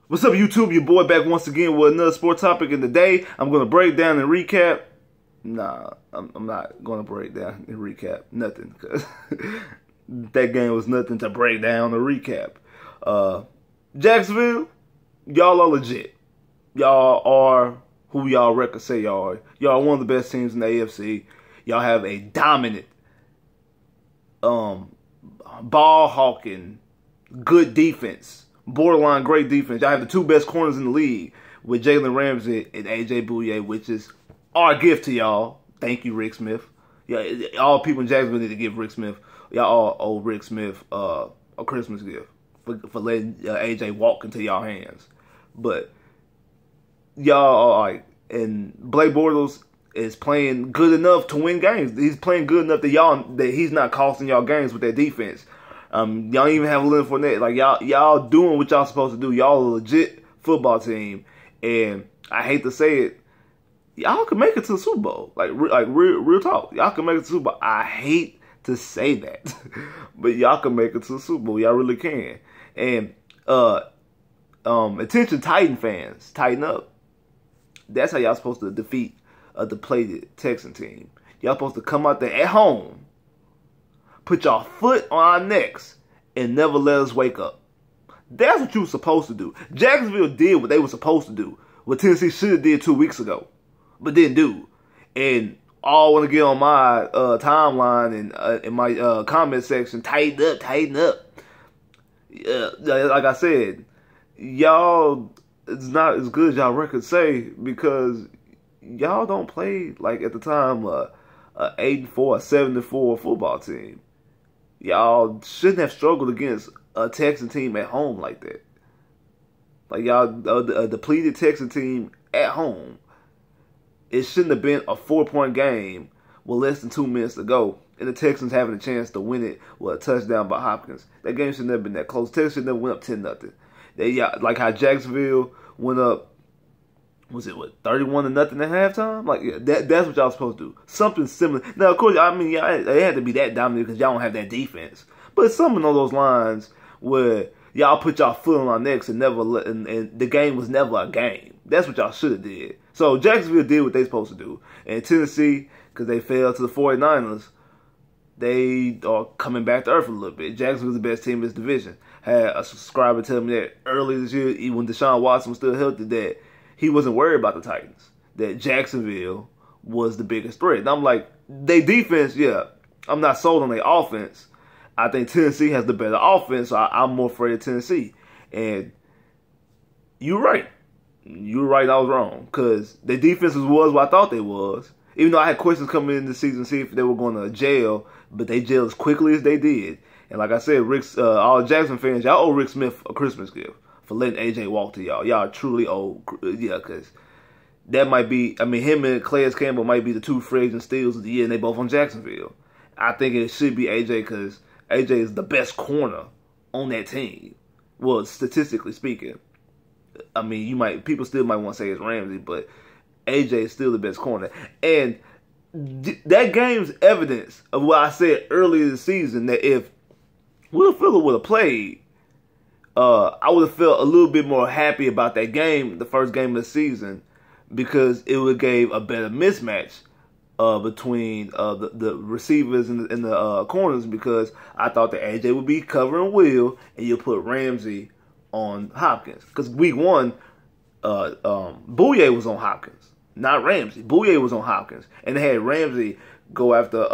What's up, YouTube? Your boy back once again with another sport topic. And today, I'm going to break down and recap. Nah, I'm not going to break down and recap nothing, because that game was nothing to break down or recap. Jacksonville, y'all are legit. Y'all are who y'all record say y'all are. Y'all are one of the best teams in the AFC. Y'all have a dominant, ball-hawking, good defense. Borderline great defense. Y'all have the two best corners in the league with Jalen Ramsey and A.J. Bouye, which is our gift to y'all. Thank you, Rick Smith. Yeah, all people in Jacksonville need to give Rick Smith. Y'all all owe Rick Smith a Christmas gift for letting A.J. walk into y'all hands. But y'all are like, and Blake Bortles is playing good enough to win games. He's playing good enough that he's not costing y'all games with that defense. Y'all even have Leonard Fournette. Like y'all doing what y'all supposed to do. Y'all a legit football team, and I hate to say it, y'all can make it to the Super Bowl. Like real talk, y'all can make it to the Super Bowl. I hate to say that, but y'all can make it to the Super Bowl. Y'all really can. And attention, Titan fans, tighten up. That's how y'all supposed to defeat a depleted Texan team. Y'all supposed to come out there at home, put your foot on our necks, and never let us wake up. That's what you were supposed to do. Jacksonville did what they were supposed to do, what Tennessee should have did 2 weeks ago, but didn't do. And all want to get on my timeline and in my comment section, tighten up. Like I said, y'all, it's not as good as y'all records say, because y'all don't play like at the time a 8-4, 7-4 football team. Y'all shouldn't have struggled against a Texan team at home like that. Like y'all, a depleted Texan team at home. It shouldn't have been a 4-point game with less than 2 minutes to go, and the Texans having a chance to win it with a touchdown by Hopkins. That game should never been that close. Texans should never went up 10-0. Like how Jacksonville went up. Was it, what, 31-0 at halftime? Like, yeah, that's what y'all supposed to do. Something similar. Now, of course, I mean, they had to be that dominant because y'all don't have that defense. But something on those lines where y'all put y'all foot on our necks and and the game was never a game. That's what y'all should have did. So Jacksonville did what they supposed to do. And Tennessee, because they fell to the 49ers, they are coming back to earth a little bit. Jacksonville's the best team in this division. Had a subscriber tell me that earlier this year, even when DeShaun Watson was still healthy, that he wasn't worried about the Titans, that Jacksonville was the biggest threat. And I'm like, they defense, yeah, I'm not sold on their offense. I think Tennessee has the better offense, so I'm more afraid of Tennessee. And you're right. You were right, I was wrong. Because their defense was what I thought they was. Even though I had questions coming in this season to see if they were going to jail, but they jailed as quickly as they did. And like I said, all Jackson fans, y'all owe Rick Smith a Christmas gift for letting AJ walk to y'all. Y'all truly owe, yeah, because that might be, I mean, him and Calais Campbell might be the two free agent steals of the year, and they both on Jacksonville. I think it should be AJ, because AJ is the best corner on that team. Well, statistically speaking. I mean, people still might want to say it's Ramsey, but AJ is still the best corner. And that game's evidence of what I said earlier this season, that if Will Fuller would have played, I would have felt a little bit more happy about that game, the first game of the season, because it would have gave a better mismatch between the receivers and the corners, because I thought that AJ would be covering Will, and you'll put Ramsey on Hopkins. Because week one, Bouye was on Hopkins, not Ramsey. Bouye was on Hopkins, and they had Ramsey go after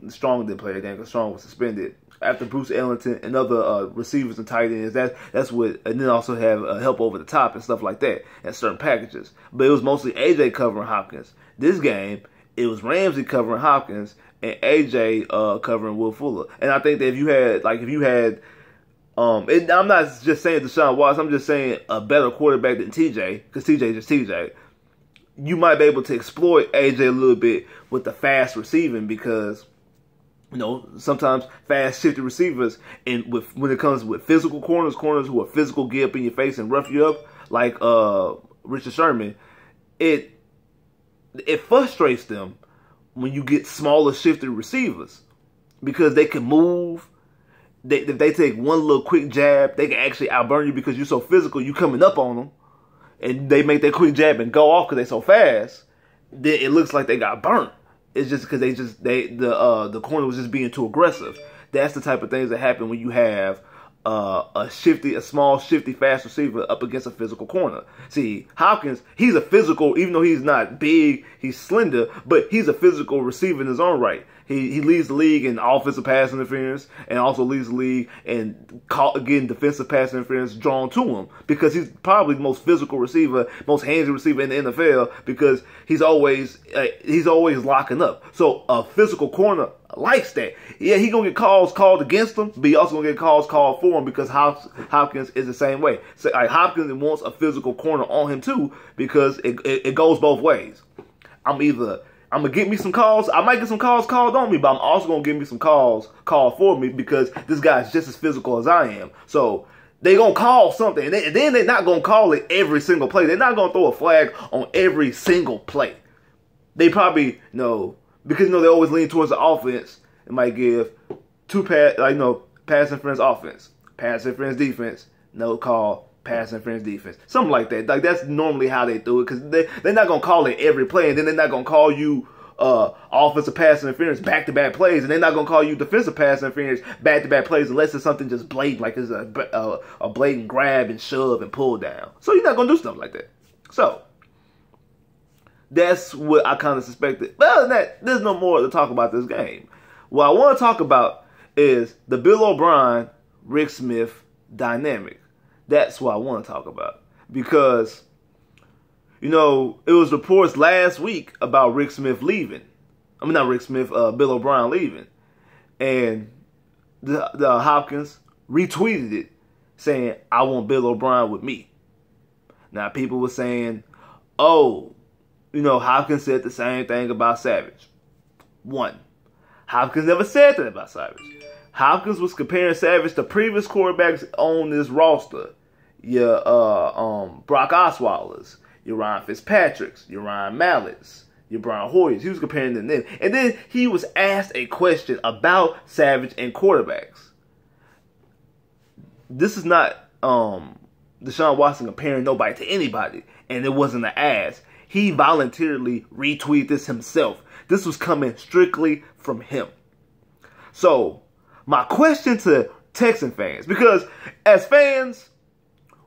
Strong didn't play that game because Strong was suspended. After Bruce Ellington and other receivers and tight ends, that's what, and then also have help over the top and stuff like that, and certain packages. But it was mostly AJ covering Hopkins. This game, it was Ramsey covering Hopkins and AJ covering Will Fuller. And I think that if you had, I'm not just saying DeShaun Watson, I'm just saying a better quarterback than TJ, because TJ is just TJ. You might be able to exploit AJ a little bit with the fast receiving, because, you know, sometimes fast shifty receivers, and when it comes with physical corners who are physical, get up in your face and rough you up, like Richard Sherman, it frustrates them when you get smaller shifted receivers, because they can move if they take one little quick jab, they can actually outburn you because you're so physical. You coming up on them, and they make that quick jab and go off because they're so fast. Then it looks like they got burnt. It's just because the corner was just being too aggressive. That's the type of things that happen when you have a small, shifty, fast receiver up against a physical corner. See, Hopkins, he's a physical, even though he's not big, he's slender, but he's a physical receiver in his own right. He leads the league in offensive pass interference and also leads the league in getting defensive pass interference drawn to him because he's probably the most physical receiver, most handsy receiver in the NFL because he's always locking up. So a physical corner likes that. Yeah, he gonna get calls called against him, but he also gonna get calls called for him because Hopkins is the same way. So like Hopkins wants a physical corner on him too because it goes both ways. I'm gonna get me some calls. I might get some calls called on me, but I'm also gonna get me some calls called for me because this guy's just as physical as I am. So they gonna call something, and then they're not gonna call it every single play. They're not gonna throw a flag on every single play. They probably because they always lean towards the offense. It might give pass interference offense, pass interference defense, no call, pass interference defense, something like that. Like that's normally how they do it because they're not gonna call it every play, and then they're not gonna call you offensive pass interference back-to-back plays, and they're not gonna call you defensive pass interference back-to-back plays unless it's something just blatant, like it's a blatant grab and shove and pull down. So you're not gonna do stuff like that. So that's what I kind of suspected. But other than that, there's no more to talk about this game. What I want to talk about is the Bill O'Brien, Rick Smith dynamic. That's what I want to talk about. Because, it was reports last week about Rick Smith leaving. I mean, not Rick Smith, Bill O'Brien leaving. And the Hopkins retweeted it saying, I want Bill O'Brien with me. Now, people were saying, Hopkins said the same thing about Savage. One, Hopkins never said that about Savage. Hopkins was comparing Savage to previous quarterbacks on this roster. Your Brock Osweiler's, your Ryan Fitzpatrick's, your Ryan Mallett's, your Brian Hoyer's. He was comparing them. And then he was asked a question about Savage and quarterbacks. This is not DeShaun Watson comparing nobody to anybody. And it wasn't an ask. He voluntarily retweeted this himself. This was coming strictly from him. So, my question to Texan fans, because as fans,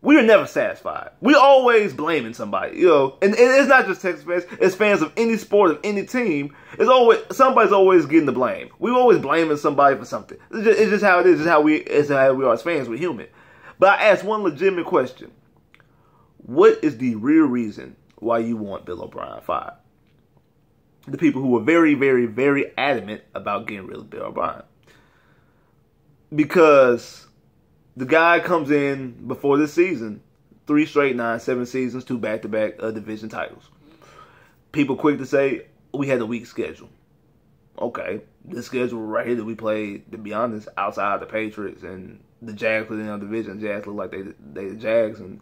we are never satisfied. We always blaming somebody, and it's not just Texas fans, it's fans of any sport, of any team. Somebody's always getting the blame. We're always blaming somebody for something. It's just how it is. It's how we are as fans. We're human. But I asked one legitimate question. What is the real reason why you want Bill O'Brien fired? The people who were very, very, very adamant about getting rid of Bill O'Brien. Because the guy comes in before this season, 3 straight 9-7 seasons, 2 back-to-back division titles. People quick to say, we had a weak schedule. Okay, this schedule right here that we played, to be honest, outside the Patriots and the Jags within our division, Jags look like they the Jags and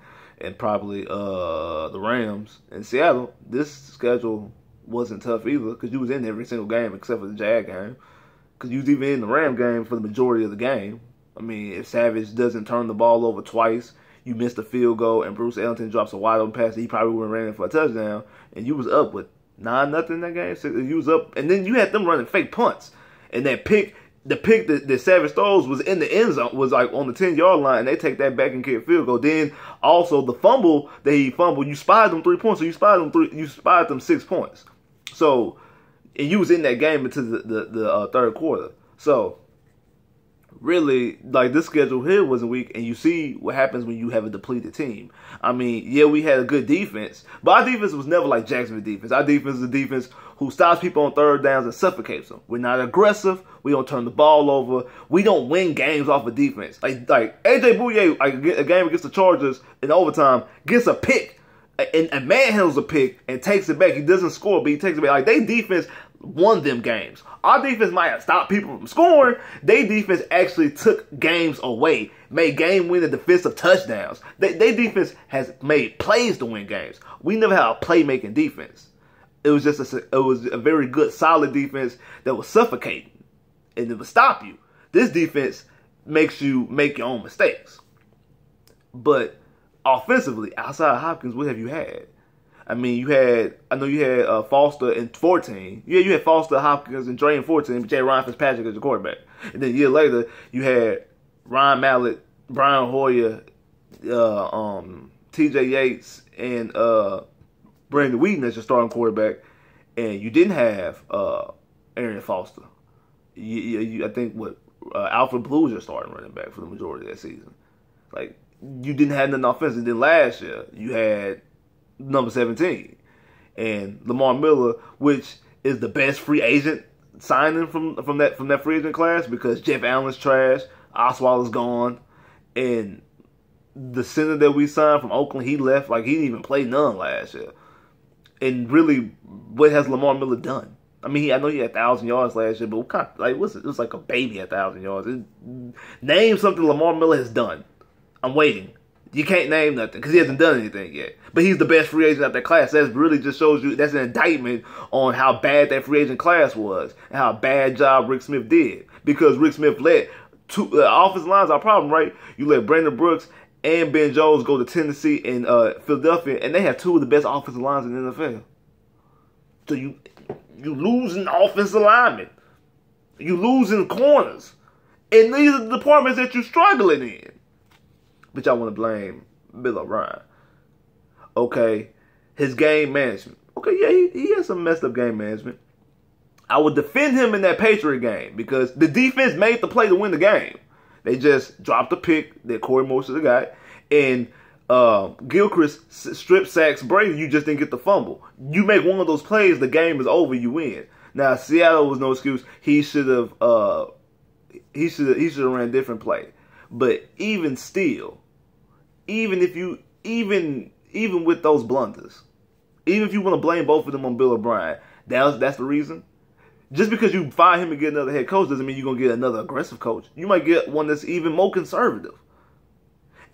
probably the Rams in Seattle. This schedule wasn't tough either because you was in every single game except for the Jag game. Because you was even in the Ram game for the majority of the game. I mean, if Savage doesn't turn the ball over twice, you missed a field goal, and Bruce Ellington drops a wide open pass that he probably would have ran in for a touchdown, and you was up with 9-0 in that game. So you was up, and then you had them running fake punts. And that the pick that Savage throws was in the end zone, was like on the 10-yard line, and they take that back and kick field goal. Then also the fumble that he fumbled, you spied them 3 points, so you spied them 6 points. So, and you was in that game into the third quarter. So, really, like, this schedule here wasn't weak, and you see what happens when you have a depleted team. I mean, yeah, we had a good defense, but our defense was never like Jacksonville defense. Our defense is a defense who stops people on third downs and suffocates them. We're not aggressive. We don't turn the ball over. We don't win games off of defense. Like A.J. Bouye, a game against the Chargers in overtime, gets a pick and manhandles a pick and takes it back. He doesn't score, but he takes it back. Like, they defense won them games. Our defense might have stopped people from scoring. Their defense actually took games away, made game-winning defensive touchdowns. Their defense has made plays to win games. We never had a playmaking defense. It was just a very good, solid defense that was suffocating, and it would stop you. This defense makes you make your own mistakes. But offensively, outside of Hopkins, what have you had? I mean, I know you had Foster in 14. Yeah, you had Foster, Hopkins, and Dre in 14, but you had Ryan Fitzpatrick as your quarterback. And then a year later, you had Ryan Mallett, Brian Hoyer, TJ Yates, and Brandon Wheaton as your starting quarterback. And you didn't have Arian Foster. I think Alfred Blue was your starting running back for the majority of that season. Like, you didn't have nothing offensive. Then last year, you had number 17 and Lamar Miller, which is the best free agent signing from that free agent class, because Jeff Allen's trash, Osweiler's gone, and the center that we signed from Oakland, he left. Like, he didn't even play none last year. And really, what has Lamar Miller done? I mean, I know he had 1,000 yards last year, but what kind of, like, what's it? It was like a baby at 1,000 yards. Name something Lamar Miller has done. I'm waiting. You can't name nothing because he hasn't done anything yet. But he's the best free agent out that class. That really just shows you, that's an indictment on how bad that free agent class was and how bad job Rick Smith did. Because Rick Smith let offensive lines our problem, right? You let Brandon Brooks and Ben Jones go to Tennessee and Philadelphia, and they have two of the best offensive lines in the NFL. So you losing offensive linemen. You losing corners. And these are the departments that you're struggling in. But y'all want to blame Bill O'Brien. Okay, his game management. Okay, yeah, he has some messed up game management. I would defend him in that Patriot game because the defense made the play to win the game. They just dropped a pick that Corey Morris should have got, and Gilchrist strip sacks Brady. You just didn't get the fumble. You make one of those plays, the game is over. You win. Now Seattle was no excuse. He should have ran a different play. But even still, even with those blunders, even if you want to blame both of them on Bill O'Brien, that's the reason. Just because you fire him and get another head coach doesn't mean you're going to get another aggressive coach. You might get one that's even more conservative.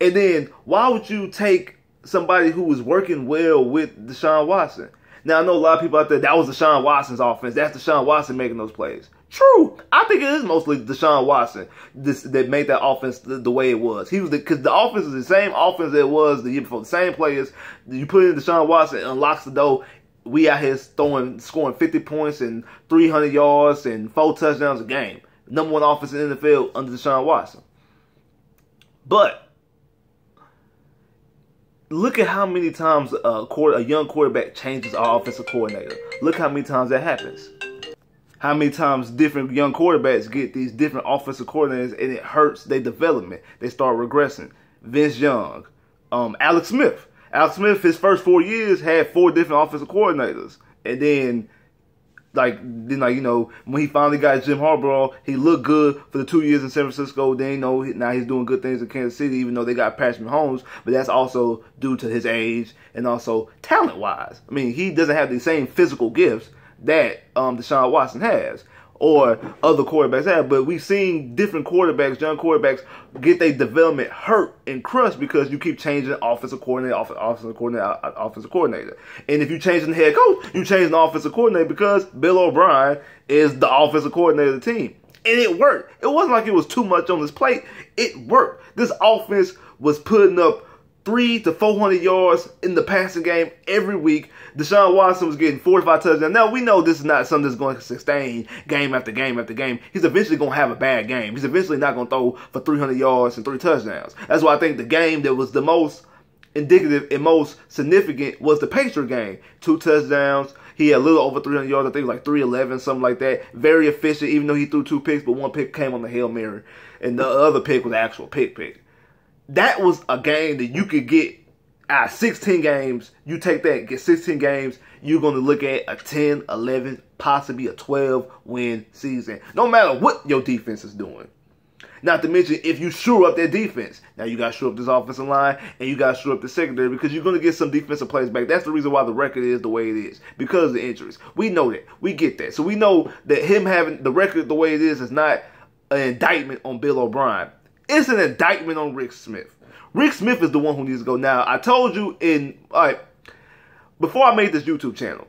And then, why would you take somebody who was working well with DeShaun Watson? Now, I know a lot of people out there, that was DeShaun Watson's offense. That's DeShaun Watson making those plays. True. I think it is mostly DeShaun Watson that made that offense the way it was. Because the offense is the same offense that it was the year before. The same players. You put in DeShaun Watson, it unlocks the door. We out here scoring 50 points and 300 yards and 4 touchdowns a game. Number one offense in the NFL under Deshaun Watson. But look at how many times a young quarterback changes our offensive coordinator. Look how many times that happens. How many times different young quarterbacks get these different offensive coordinators and it hurts their development. They start regressing. Vince Young, Alex Smith. Alex Smith, his first 4 years, had 4 different offensive coordinators. And then, when he finally got Jim Harbaugh, he looked good for the 2 years in San Francisco. Then, now he's doing good things in Kansas City, even though they got Patrick Mahomes. But that's also due to his age and also talent-wise. I mean, he doesn't have the same physical gifts that Deshaun Watson has or other quarterbacks have. But we've seen different quarterbacks, young quarterbacks, get their development hurt and crushed because you keep changing offensive coordinator. And if you change the head coach, you change the offensive coordinator because Bill O'Brien is the offensive coordinator of the team. And it worked. It wasn't like it was too much on his plate. It worked. This offense was putting up 300 to 400 yards in the passing game every week. Deshaun Watson was getting 45 touchdowns. Now, we know this is not something that's going to sustain game after game after game. He's eventually going to have a bad game. He's eventually not going to throw for 300 yards and 3 touchdowns. That's why I think the game that was the most indicative and most significant was the Patriot game. 2 touchdowns. He had a little over 300 yards. I think it was like 311, something like that. Very efficient, even though he threw 2 picks, but 1 pick came on the Hail Mary. And the other pick was the actual pick. That was a game that you could get out of 16 games. You take that, get 16 games, you're going to look at a 10, 11, possibly a 12-win season. No matter what your defense is doing. Not to mention, if you shore up that defense, now you got to shore up this offensive line, and you got to shore up the secondary, because you're going to get some defensive plays back. That's the reason why the record is the way it is, because of the injuries. We know that. We get that. So we know that him having the record the way it is not an indictment on Bill O'Brien. It's an indictment on Rick Smith. Rick Smith is the one who needs to go. Now, I told you before I made this YouTube channel,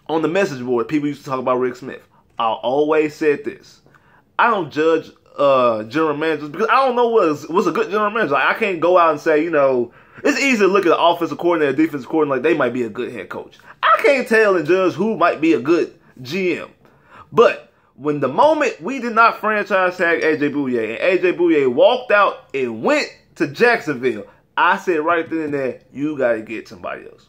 on the message board, people used to talk about Rick Smith. I always said this. I don't judge general managers, because I don't know what's a good general manager. Like, I can't go out and say, it's easy to look at the offensive coordinator, defensive coordinator, like they might be a good head coach. I can't tell and judge who might be a good GM. But when the moment we did not franchise tag AJ Bouye and AJ Bouye walked out and went to Jacksonville, I said right then and there, you got to get somebody else.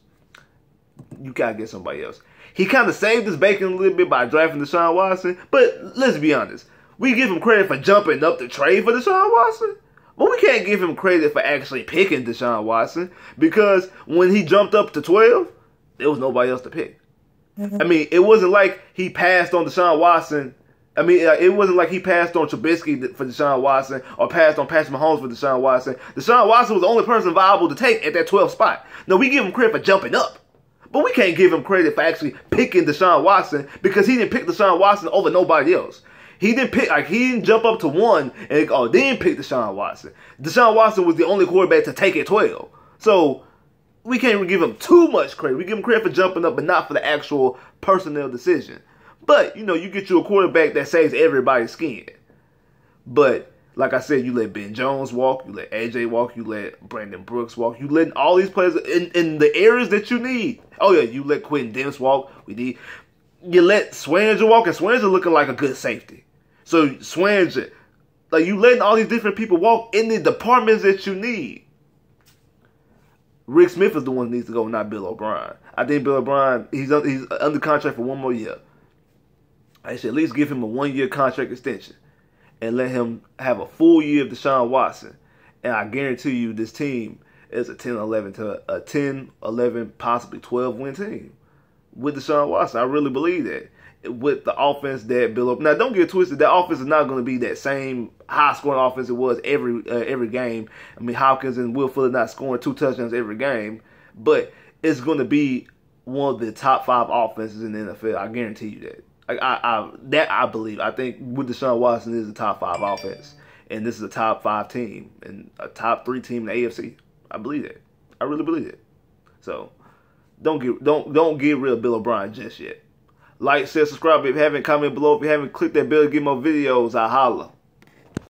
You got to get somebody else. He kind of saved his bacon a little bit by drafting DeShaun Watson, but let's be honest. We give him credit for jumping up the trade for DeShaun Watson, but we can't give him credit for actually picking DeShaun Watson, because when he jumped up to 12, there was nobody else to pick. I mean, it wasn't like he passed on DeShaun Watson. I mean, it wasn't like he passed on Trubisky for DeShaun Watson or passed on Patrick Mahomes for DeShaun Watson. DeShaun Watson was the only person viable to take at that 12th spot. No, we give him credit for jumping up. But we can't give him credit for actually picking DeShaun Watson, because he didn't pick DeShaun Watson over nobody else. He didn't jump up to 1 and then pick DeShaun Watson. DeShaun Watson was the only quarterback to take at 12. So we can't give him too much credit. We give him credit for jumping up, but not for the actual personnel decision. But, you get you a quarterback that saves everybody's skin. But, like I said, you let Ben Jones walk, you let AJ walk, you let Brandon Brooks walk, you let all these players in the areas that you need. Oh, yeah, you let Quentin Demps walk. You let Swearinger walk, and Swearinger looking like a good safety. So, Swearinger, you letting all these different people walk in the departments that you need. Rick Smith is the one that needs to go, not Bill O'Brien. I think Bill O'Brien, he's under contract for 1 more year. I should at least give him a 1-year contract extension and let him have a full year of DeShaun Watson. And I guarantee you this team is a 10, 11, possibly 12-win team with DeShaun Watson. I really believe that. With the offense that Bill O'Brien. Now, don't get it twisted. That offense is not going to be that same high-scoring offense it was every game. I mean, Hopkins and Will Fuller not scoring 2 touchdowns every game. But it's going to be one of the top 5 offenses in the NFL. I guarantee you that. I believe. I think with DeShaun Watson is a top 5 offense, and this is a top 5 team and a top 3 team in the AFC. I believe that. I really believe it. So don't get rid of Bill O'Brien just yet. Like, share, subscribe if you haven't. Comment below if you haven't. Click that bell to get more videos. I holla.